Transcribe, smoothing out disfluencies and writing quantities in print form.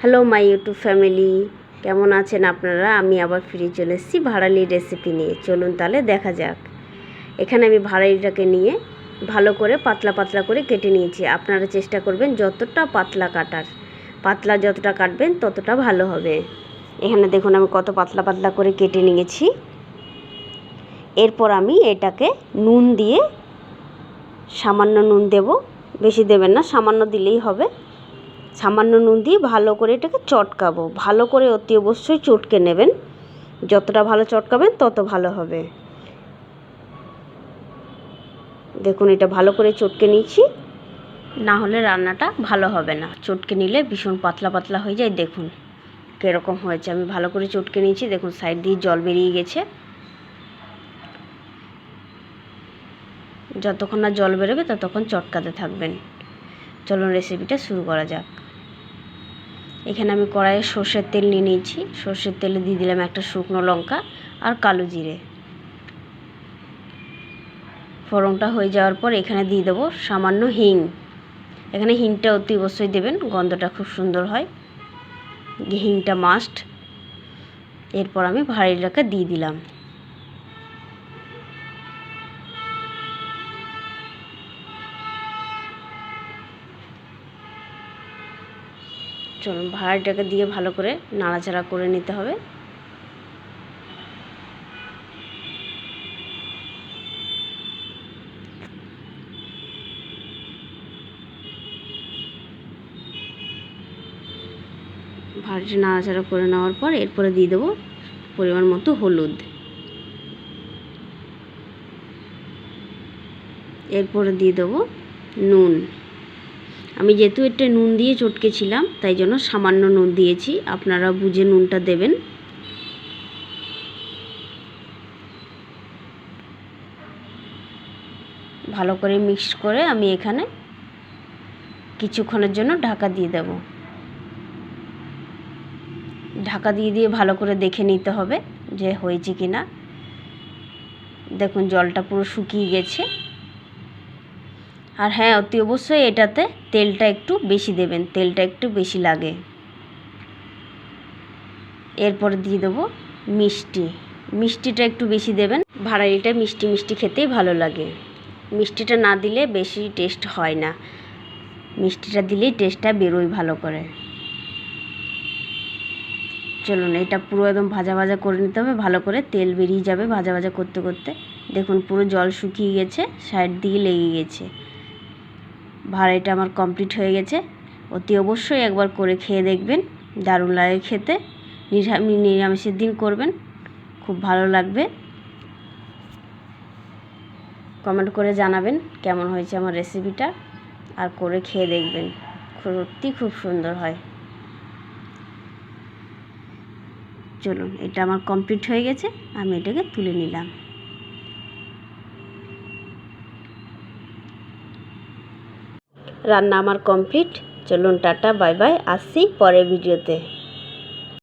Hello my YouTube family, কেমন আছেন আপনারা? আমি আবার ফিরে চলে এসেছি ভাড়ালির রেসিপি নিয়ে। চলুন তাহলে দেখা যাক। এখানে আমি ভাড়ালিটাকে নিয়ে ভালো করে পাতলা পাতলা করে কেটে নিয়েছি। আপনারা চেষ্টা করবেন যতটা পাতলা কাটার, পাতলা যতটা কাটবেন ততটা ভালো হবে। এখানে দেখুন আমি কত পাতলা পাতলা করে কেটে নিয়েছি। এরপর আমি এটাকে নুন দিয়ে, সামান্য নুন দেব, বেশি দেবেন না, সামান্য দিলেই হবে। সামান্য নুন দিয়ে ভালো করে এটাকে চটকাবো। ভালো করে অতি অবশ্যই চটকে নেবেন। যতটা ভালো চটকাবেন তত ভালো হবে। দেখুন এটা ভালো করে চটকে নিয়েছি, না হলে রান্নাটা ভালো হবে না। চটকে নিলে ভীষণ পাতলা পাতলা হয়ে যায়। দেখুন কীরকম হয়েছে। আমি ভালো করে চটকে নিয়েছি। দেখুন সাইড দিয়ে জল বেরিয়ে গেছে। যতক্ষণ না জল বেরোবে ততক্ষণ চটকাতে থাকবেন। চলুন রেসিপিটা শুরু করা যাক। এখানে আমি কড়াইয়ে সর্ষের তেল নিয়ে নিয়েছি। সর্ষের তেলে দিয়ে দিলাম একটা শুকনো লঙ্কা আর কালো জিরে। ফোড়নটা হয়ে যাওয়ার পর এখানে দিয়ে দেবো সামান্য হিং। এখানে হিংটা অতি অবশ্যই দেবেন, গন্ধটা খুব সুন্দর হয়। হিংটা মাস্ট। এরপর আমি ভাড়ালিটাকে দিয়ে দিলাম। চলুন ভাড়ালিটাকে দিয়ে ভালো করে নাড়াচাড়া করে নিতে হবে। ভাড়াটি নাড়াচাড়া করে নেওয়ার পর এরপরে দিয়ে দেবো পরিমাণ মতো হলুদ। এরপরে দিয়ে দেবো নুন। আমি যেহেতু এটা নুন দিয়ে চটকেছিলাম তাই জন্য সামান্য নুন দিয়েছি, আপনারা বুঝে নুনটা দেবেন। ভালো করে মিক্স করে আমি এখানে কিছুক্ষণের জন্য ঢাকা দিয়ে দেব। ঢাকা দিয়ে ভালো করে দেখে নিতে হবে যে হয়েছে কি না। দেখুন জলটা পুরো শুকিয়ে গেছে। আর হ্যাঁ, অতি অবশ্যই এটাতে তেলটা একটু বেশি দেবেন, তেলটা একটু বেশি লাগে। এরপরে দিয়ে দেবো মিষ্টি। মিষ্টিটা একটু বেশি দেবেন। ভাড়ালিটা মিষ্টি মিষ্টি খেতেই ভালো লাগে। মিষ্টিটা না দিলে বেশি টেস্ট হয় না, মিষ্টিটা দিলেই টেস্টটা বেরোয় ভালো করে। চলুন এটা পুরো একদম ভাজা ভাজা করে নিতে হবে। ভালো করে তেল বেরিয়ে যাবে ভাজা ভাজা করতে করতে। দেখুন পুরো জল শুকিয়ে গেছে, সাইড দিয়ে লেগে গেছে। ভাড়ালিটা আমার কমপ্লিট হয়ে গেছে। অতি অবশ্যই একবার করে খেয়ে দেখবেন, দারুণ লাগে খেতে। নিরামিষের দিন করবেন, খুব ভালো লাগবে। কমেন্ট করে জানাবেন কেমন হয়েছে আমার রেসিপিটা, আর করে খেয়ে দেখবেন, সত্যি খুব সুন্দর হয়। চলুন এটা আমার কমপ্লিট হয়ে গেছে, আমি এটাকে তুলে নিলাম। রান্না আমার কমপ্লিট। চলুন টাটা বাই বাই, আসছি পরের ভিডিওতে।